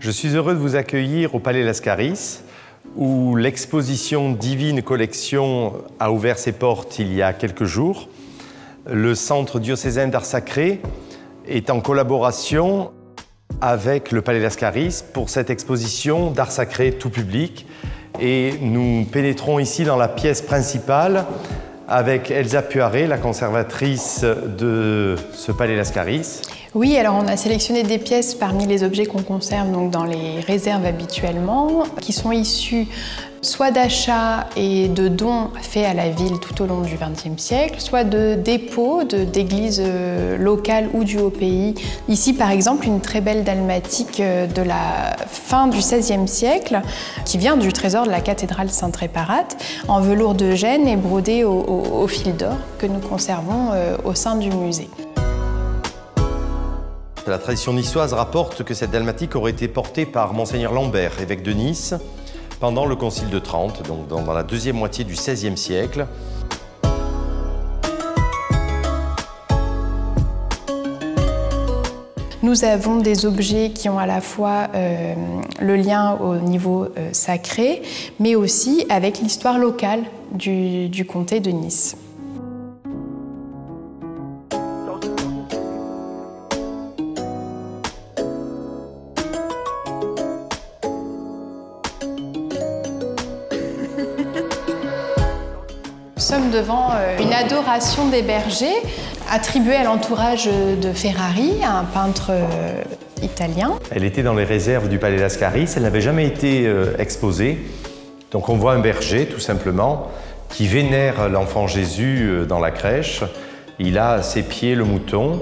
Je suis heureux de vous accueillir au Palais Lascaris, où l'exposition Divine Collection a ouvert ses portes il y a quelques jours. Le Centre diocésain d'art sacré est en collaboration avec le Palais Lascaris pour cette exposition d'art sacré tout public. Et nous pénétrons ici dans la pièce principale avec Elsa Puaré, la conservatrice de ce Palais Lascaris. Oui, alors on a sélectionné des pièces parmi les objets qu'on conserve donc dans les réserves habituellement, qui sont issus soit d'achats et de dons faits à la ville tout au long du XXe siècle, soit de dépôts d'églises locales ou du haut pays. Ici, par exemple, une très belle dalmatique de la fin du XVIe siècle, qui vient du trésor de la cathédrale Sainte-Réparate, en velours de Gênes et brodée au fil d'or, que nous conservons au sein du musée. La tradition niçoise rapporte que cette dalmatique aurait été portée par Monseigneur Lambert, évêque de Nice, pendant le Concile de Trente, donc dans la deuxième moitié du XVIe siècle. Nous avons des objets qui ont à la fois le lien au niveau sacré, mais aussi avec l'histoire locale du comté de Nice. Nous sommes devant une adoration des bergers attribuée à l'entourage de Ferrari, un peintre italien. Elle était dans les réserves du Palais Lascaris, elle n'avait jamais été exposée. Donc on voit un berger, tout simplement, qui vénère l'enfant Jésus dans la crèche. Il a à ses pieds le mouton,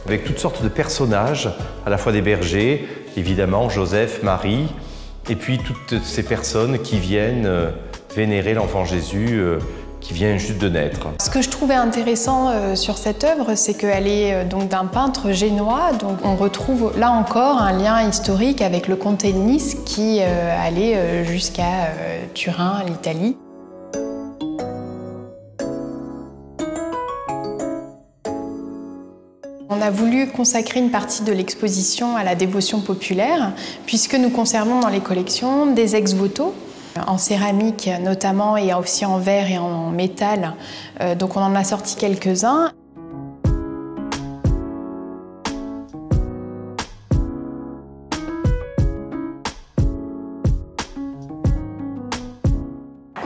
avec toutes sortes de personnages, à la fois des bergers, évidemment Joseph, Marie, et puis toutes ces personnes qui viennent vénérer l'enfant Jésus qui vient juste de naître. Ce que je trouvais intéressant sur cette œuvre, c'est qu'elle est donc d'un peintre génois, donc on retrouve là encore un lien historique avec le comté de Nice qui allait jusqu'à Turin, l'Italie. On a voulu consacrer une partie de l'exposition à la dévotion populaire, puisque nous conservons dans les collections des ex-voto, en céramique notamment, et aussi en verre et en métal. Donc on en a sorti quelques-uns.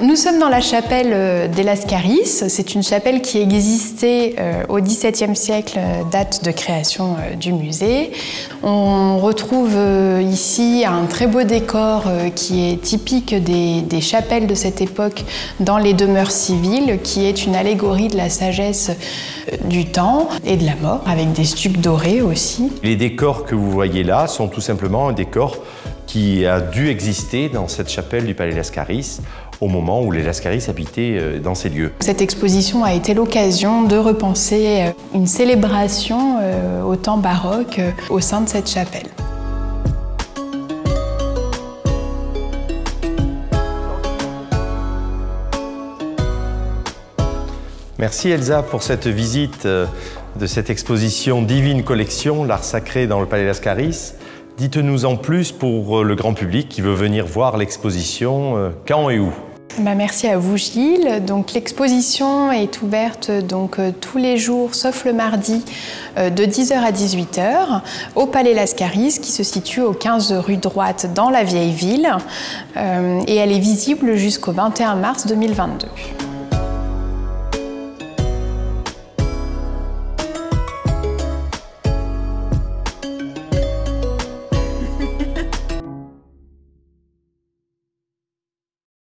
Nous sommes dans la chapelle des Lascaris. C'est une chapelle qui existait au XVIIe siècle, date de création du musée. On retrouve ici un très beau décor qui est typique des chapelles de cette époque dans les demeures civiles, qui est une allégorie de la sagesse du temps et de la mort, avec des stucs dorés aussi. Les décors que vous voyez là sont tout simplement un décor qui a dû exister dans cette chapelle du Palais Lascaris au moment où les Lascaris habitaient dans ces lieux. Cette exposition a été l'occasion de repenser une célébration au temps baroque au sein de cette chapelle. Merci Elsa pour cette visite de cette exposition Divine Collection, l'art sacré dans le Palais Lascaris. Dites-nous en plus pour le grand public qui veut venir voir l'exposition, quand et où? Merci à vous Gilles. L'exposition est ouverte tous les jours sauf le mardi de 10h à 18h au Palais Lascaris qui se situe au 15 rue Droite dans la vieille ville et elle est visible jusqu'au 21 mars 2022.